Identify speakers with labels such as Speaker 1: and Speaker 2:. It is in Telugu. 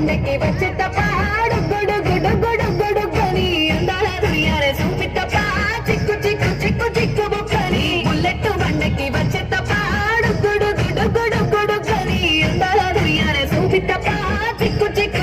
Speaker 1: బండకి వచ్చే తపాడు గుడు గుడు గుడు గుడు గని అందాల దునియారే చూపితప చిక్కు చిక్కు చిక్కు చిక్కు బుక్కని బుల్లెట్ బండకి వచ్చే తపాడు గుడు గుడు గుడు గుడు గని అందాల దునియారే చూపితప చిక్కు చిక్కు